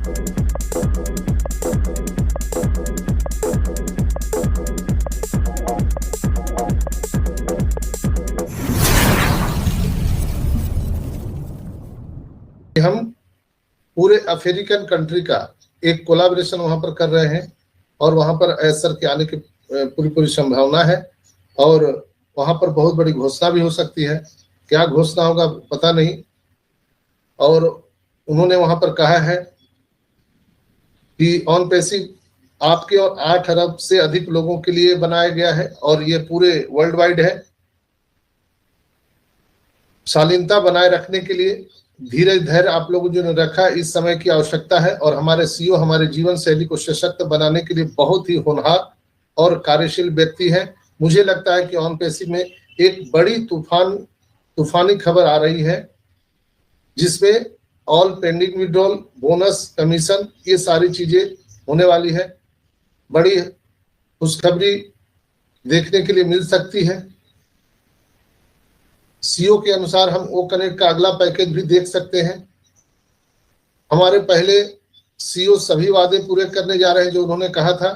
हम पूरे African country का एक कोलैबोरेशन वहां पर कर रहे हैं और वहां पर एसर के आने की पूरी संभावना है और वहां पर बहुत बड़ी घोषणा भी हो सकती है। क्या घोषणा होगा पता नहीं। और उन्होंने वहां पर कहा है कि ऑन पैसिव आपके और 8 अरब से अधिक लोगों के लिए बनाया गया है और ये पूरे वर्ल्ड वाइड है। शालीनता बनाए रखने के लिए धीरे धैर्य आप लोगों जो ने रखा इस समय की आवश्यकता है और हमारे सीईओ हमारे जीवन शैली को सशक्त बनाने के लिए बहुत ही होनहार और कार्यशील व्यक्ति है। मुझे लगता है कि ऑन पैसिव में एक बड़ी तूफानी खबर आ रही है जिसमें all pending withdrawal, bonus, commission ये सारी चीजें होने वाली है। बड़ी खुशखबरी देखने के लिए मिल सकती है। सीईओ के अनुसार हम ओ कनेक्ट का अगला पैकेज भी देख सकते हैं। हमारे पहले सीईओ सभी वादे पूरे करने जा रहे हैं जो उन्होंने कहा था।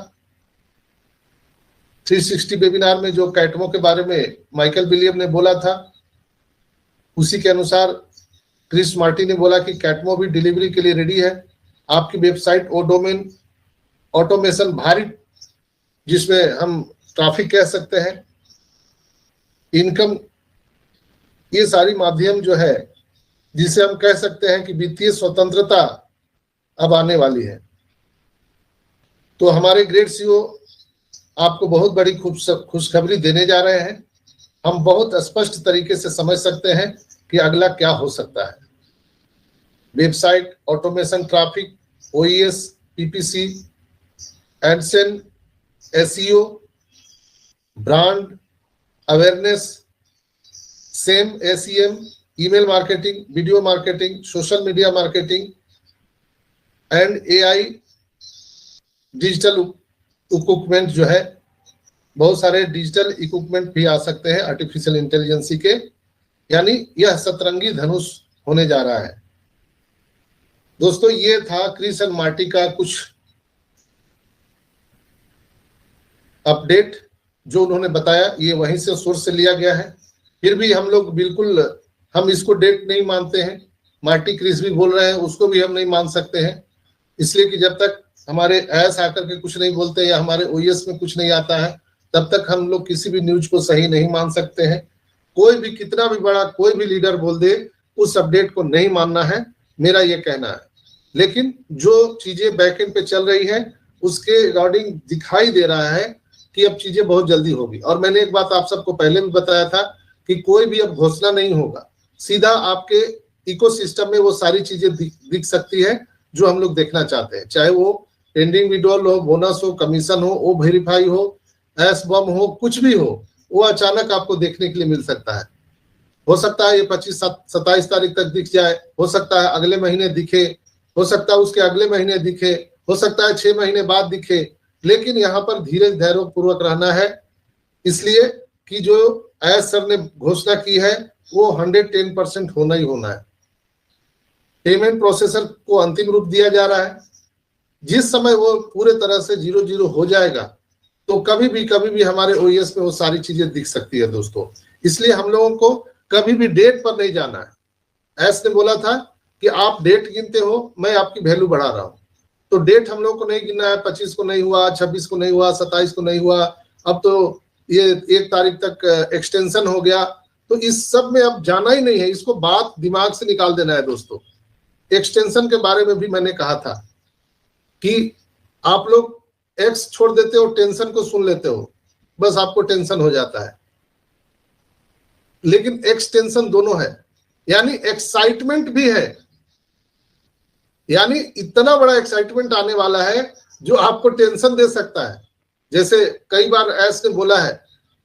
360 वेबिनार में जो कैटमो के बारे में माइकल विलियम ने बोला था उसी के अनुसार क्रिस मार्टी ने बोला कि कैटमो भी डिलीवरी के लिए रेडी है। आपकी वेबसाइट ओ डोमेन ऑटोमेशन भारी जिसमें हम ट्रैफिक कह सकते हैं, इनकम, ये सारी माध्यम जो है जिसे हम कह सकते हैं कि वित्तीय स्वतंत्रता अब आने वाली है। तो हमारे ग्रेट सीईओ आपको बहुत बड़ी खुशखबरी देने जा रहे हैं। हम बहुत स्पष्ट तरीके से समझ सकते हैं कि अगला क्या हो सकता है। Website automation, traffic, ओईएस, PPC, AdSense, SEO, brand awareness, same ACM, email marketing, video marketing, social media marketing and AI digital equipment जो है, बहुत सारे डिजिटल इक्विपमेंट भी आ सकते हैं आर्टिफिशियल इंटेलिजेंस के। यानी यह सतरंगी धनुष होने जा रहा है। दोस्तों ये था क्रिस एंड मार्टी का कुछ अपडेट जो उन्होंने बताया, ये वहीं से सोर्स से लिया गया है। फिर भी हम लोग बिल्कुल हम इसको डेट नहीं मानते हैं। मार्टी क्रिस भी बोल रहे हैं उसको भी हम नहीं मान सकते हैं, इसलिए कि जब तक हमारे एस आकर के कुछ नहीं बोलते या हमारे ओईएस में कुछ नहीं आता है तब तक हम लोग किसी भी न्यूज को सही नहीं मान सकते हैं। कोई भी कितना भी बड़ा कोई भी लीडर बोल दे उस अपडेट को नहीं मानना है, मेरा ये कहना है। लेकिन जो चीजें बैकएंड पे चल रही है उसके रिगार्डिंग दिखाई दे रहा है कि अब चीजें बहुत जल्दी होगी। और मैंने एक बात आप सबको पहले भी बताया था कि कोई भी अब घोषणा नहीं होगा, सीधा आपके इकोसिस्टम में वो सारी चीजें दिख सकती है जो हम लोग देखना चाहते हैं। चाहे वो पेंडिंग विड्रॉल हो, बोनस हो, कमीशन हो, ओ वेरीफाई हो, एस बम हो, कुछ भी हो, वो अचानक आपको देखने के लिए मिल सकता है। हो सकता है ये 25-27 तारीख तक दिख जाए, हो सकता है अगले महीने दिखे, हो सकता है उसके अगले महीने दिखे, हो सकता है 6 महीने बाद दिखे। लेकिन यहाँ पर धीरज धैर्य पूर्वक रहना है, इसलिए कि जो एस सर ने घोषणा की है वो 110% होना ही होना है। पेमेंट प्रोसेसर को अंतिम रूप दिया जा रहा है। जिस समय वो पूरे तरह से 0-0 हो जाएगा तो कभी भी हमारे ओईएस में वो सारी चीजें दिख सकती है दोस्तों। इसलिए हम लोगों को कभी भी डेट पर नहीं जाना है। एस ने बोला था कि आप डेट गिनते हो, मैं आपकी वैल्यू बढ़ा रहा हूं। तो डेट हम लोग को नहीं गिनना है। 25 को नहीं हुआ, 26 को नहीं हुआ, 27 को नहीं हुआ, अब तो ये 1 तारीख तक एक्सटेंशन हो गया। तो इस सब में अब जाना ही नहीं है, इसको बात दिमाग से निकाल देना है दोस्तों। एक्सटेंशन के बारे में भी मैंने कहा था कि आप लोग एक्स छोड़ देते हो, टेंशन को सुन लेते हो, बस आपको टेंशन हो जाता है। लेकिन एक्सटेंशन दोनों है, यानी एक्साइटमेंट भी है। यानी इतना बड़ा एक्साइटमेंट आने वाला है जो आपको टेंशन दे सकता है। जैसे कई बार एस ने बोला है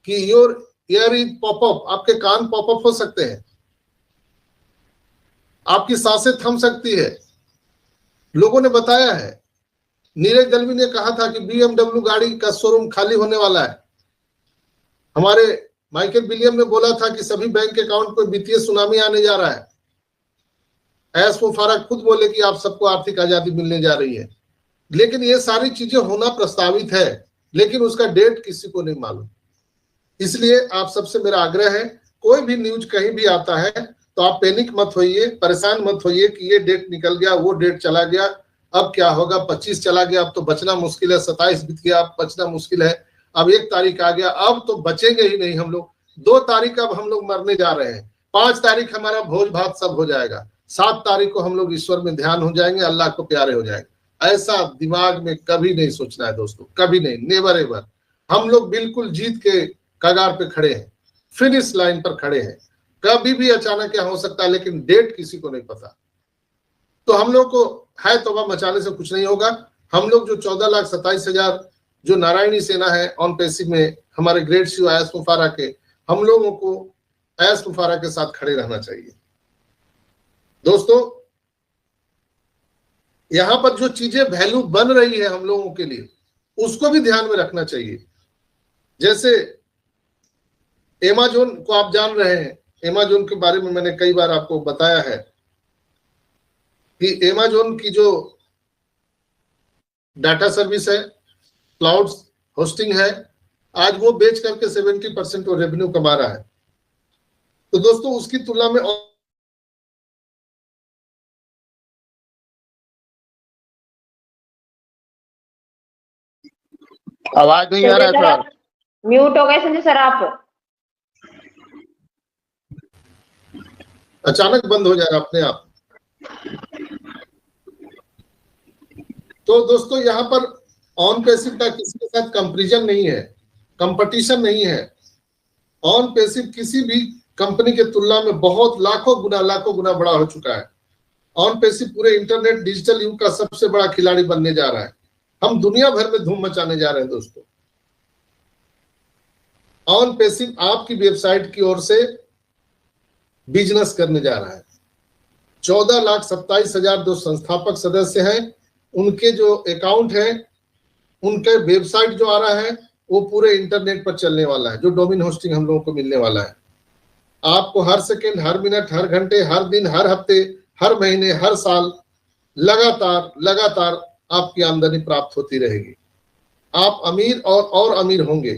कि योर ईयर इज पॉपअप, आपके कान पॉपअप हो सकते हैं, आपकी सांसें थम सकती है। लोगों ने बताया है, नीरज दलवी ने कहा था कि BMW गाड़ी का शोरूम खाली होने वाला है। हमारे माइकल विलियम ने बोला था कि सभी बैंक अकाउंट पर वित्तीय सुनामी आने जा रहा है। ऐस मुफारा खुद बोले कि आप सबको आर्थिक आजादी मिलने जा रही है, लेकिन ये सारी चीजें होना प्रस्तावित है, लेकिन उसका डेट किसी को नहीं मालूम। इसलिए आप सबसे मेरा आग्रह है, कोई भी न्यूज कहीं भी आता है तो आप पैनिक मत होइए, परेशान मत होइए कि ये डेट निकल गया, वो डेट चला गया, अब क्या होगा, 25 चला गया, अब तो बचना मुश्किल है, 27 बीत गया, अब बचना मुश्किल है, अब 1 तारीख आ गया, अब तो बचेंगे ही नहीं हम लोग, 2 तारीख अब हम लोग मरने जा रहे हैं, 5 तारीख हमारा भोज भात सब हो जाएगा, 7 तारीख को हम लोग ईश्वर में ध्यान हो जाएंगे, अल्लाह को प्यारे हो जाएंगे। ऐसा दिमाग में कभी नहीं सोचना है दोस्तों, कभी नहीं, नेवर एवर। हम लोग बिल्कुल जीत के कगार पे खड़े हैं, फिनिश लाइन पर खड़े हैं, कभी भी अचानक क्या हो सकता है, लेकिन डेट किसी को नहीं पता। तो हम लोग को है तौबा मचाने से कुछ नहीं होगा। हम लोग जो 14,27,000 जो नारायणी सेना है ऑन पैसिव में, हमारे ग्रेट सीओ ऐस मुफारा के, हम लोगों को ऐस मुफारा के साथ खड़े रहना चाहिए। दोस्तों, यहां पर जो चीजें वैल्यू बन रही है हम लोगों के लिए, उसको भी ध्यान में रखना चाहिए। जैसे अमेज़न को आप जान रहे हैं, अमेज़न के बारे में मैंने कई बार आपको बताया है कि अमेज़न की जो डाटा सर्विस है, क्लाउड होस्टिंग है, आज वो बेच करके 70% वो रेवेन्यू कमा रहा है। तो दोस्तों, उसकी तुलना में आवाज नहीं आ रहा है सर, म्यूट हो गए संजय सर आप, अचानक बंद हो जा रहा अपने आप। तो दोस्तों, यहाँ पर ऑन पैसिव का किसी के साथ कंपैरिजन नहीं है, कंपटीशन नहीं है। ऑन पैसिव किसी भी कंपनी के तुलना में बहुत लाखों गुना बड़ा हो चुका है। ऑन पैसिव पूरे इंटरनेट डिजिटल युग का सबसे बड़ा खिलाड़ी बनने जा रहा है। हम दुनिया भर में धूम मचाने जा रहे हैं दोस्तों। ऑन पैसिव आपकी वेबसाइट की ओर से बिजनेस करने जा रहा है। 14,27,000 जो संस्थापक सदस्य हैं, उनके जो अकाउंट है, उनके वेबसाइट जो आ रहा है वो पूरे इंटरनेट पर चलने वाला है, जो डोमेन होस्टिंग हम लोगों को मिलने वाला है। आपको हर सेकेंड, हर मिनट, हर घंटे, हर दिन, हर हफ्ते, हर महीने, हर साल लगातार आपकी आमदनी प्राप्त होती रहेगी। आप अमीर और अमीर होंगे।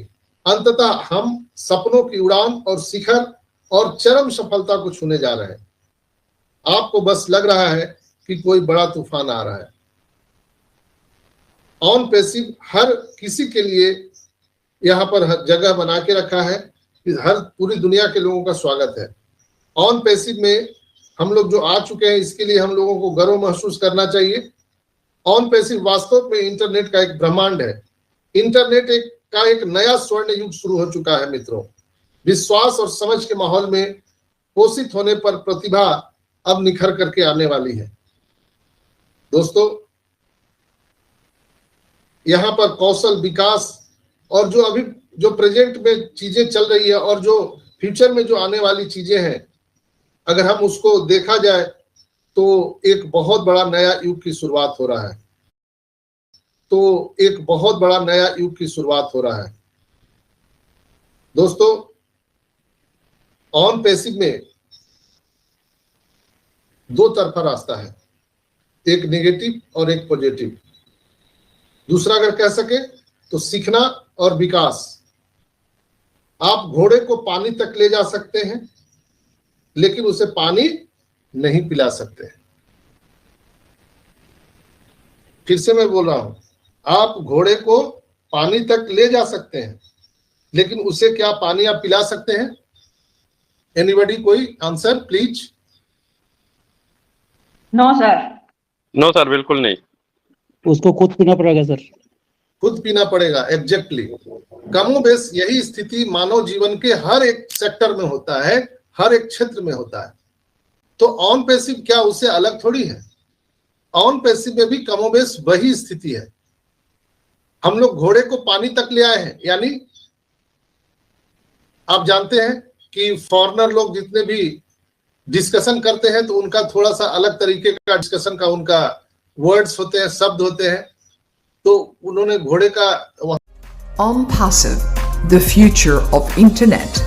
अंततः हम सपनों की उड़ान और शिखर और चरम सफलता को छूने जा रहे हैं। आपको बस लग रहा है कि कोई बड़ा तूफान आ रहा है। ऑन पैसिव हर किसी के लिए यहाँ पर जगह बना के रखा है, हर पूरी दुनिया के लोगों का स्वागत है। ऑन पैसिव में हम लोग जो आ चुके हैं, इसके लिए हम लोगों को गर्व महसूस करना चाहिए। ऑन पैसिव वास्तव में इंटरनेट का एक ब्रह्मांड है। इंटरनेट का एक नया स्वर्ण युग शुरू हो चुका है मित्रों। विश्वास और समझ के माहौल में पोषित होने पर प्रतिभा अब निखर करके आने वाली है। दोस्तों, यहाँ पर कौशल विकास और जो अभी जो प्रेजेंट में चीजें चल रही है और जो फ्यूचर में जो आने वाली चीजें हैं, अगर हम उसको देखा जाए तो एक बहुत बड़ा नया युग की शुरुआत हो रहा है। दोस्तों, ऑन पैसिव में 2 तरफा रास्ता है, एक नेगेटिव और एक पॉजिटिव। दूसरा अगर कह सके तो सीखना और विकास। आप घोड़े को पानी तक ले जा सकते हैं, लेकिन उसे पानी नहीं पिला सकते। फिर से मैं बोल रहा हूं, आप घोड़े को पानी तक ले जा सकते हैं, लेकिन उसे क्या पानी आप पिला सकते हैं? एनीबॉडी, कोई answer please? No sir. No sir, बिल्कुल नहीं। उसको खुद पीना पड़ेगा सर। खुद पीना पड़ेगा, एग्जैक्टली। कमोबेश यही स्थिति मानव जीवन के हर एक सेक्टर में होता है, हर एक क्षेत्र में होता है। तो ऑन पैसिव क्या उससे अलग थोड़ी है? ऑन पैसिव में भी कमोबेश वही स्थिति है। हम लोग घोड़े को पानी तक ले आए हैं, यानी आप जानते हैं कि फॉरेनर लोग जितने भी डिस्कशन करते हैं तो उनका थोड़ा सा अलग तरीके का डिस्कशन का उनका वर्ड्स होते हैं, शब्द होते हैं। तो उन्होंने घोड़े का OnPassive, the future of internet.